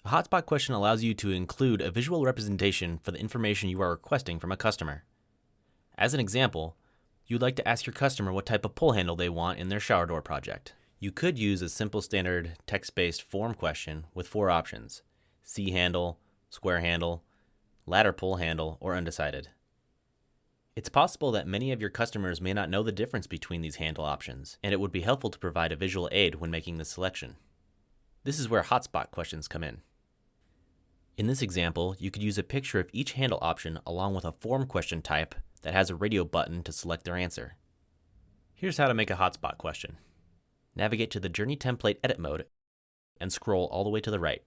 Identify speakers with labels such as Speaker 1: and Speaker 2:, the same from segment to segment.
Speaker 1: A hotspot question allows you to include a visual representation for the information you are requesting from a customer. As an example, you'd like to ask your customer what type of pull handle they want in their shower door project. You could use a simple standard text-based form question with 4 options: C handle, square handle, ladder pull handle, or undecided. It's possible that many of your customers may not know the difference between these handle options, and it would be helpful to provide a visual aid when making the selection. This is where hotspot questions come in. In this example, you could use a picture of each handle option along with a form question type that has a radio button to select their answer. Here's how to make a hotspot question. Navigate to the Journey Template Edit mode and scroll all the way to the right.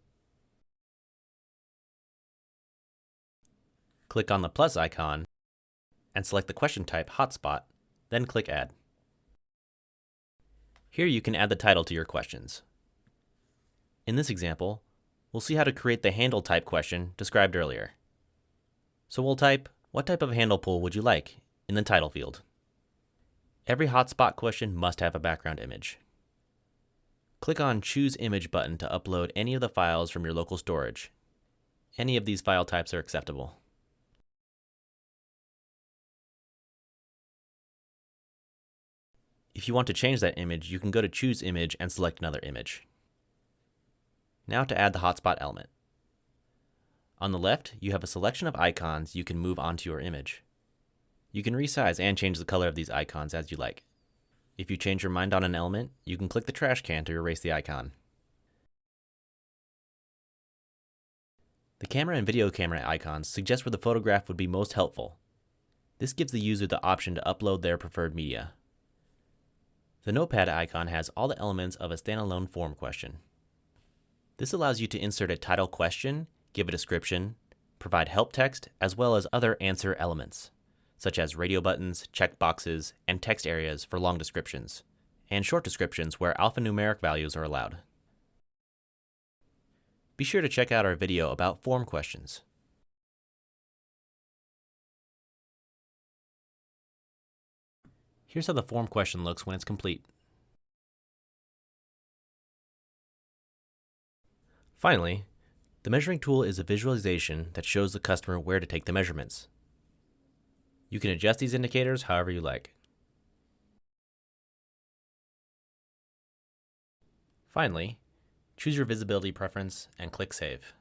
Speaker 1: Click on the plus icon and select the question type Hotspot, then click Add. Here you can add the title to your questions. In this example, we'll see how to create the handle type question described earlier. So we'll type, "What type of handle pull would you like?" in the title field. Every hotspot question must have a background image. Click on Choose Image button to upload any of the files from your local storage. Any of these file types are acceptable. If you want to change that image, you can go to Choose Image and select another image. Now to add the hotspot element. On the left, you have a selection of icons you can move onto your image. You can resize and change the color of these icons as you like. If you change your mind on an element, you can click the trash can to erase the icon. The camera and video camera icons suggest where the photograph would be most helpful. This gives the user the option to upload their preferred media. The notepad icon has all the elements of a standalone form question. This allows you to insert a title question, give a description, provide help text, as well as other answer elements, such as radio buttons, checkboxes, and text areas for long descriptions, and short descriptions where alphanumeric values are allowed. Be sure to check out our video about form questions. Here's how the form question looks when it's complete. Finally, the measuring tool is a visualization that shows the customer where to take the measurements. You can adjust these indicators however you like. Finally, choose your visibility preference and click Save.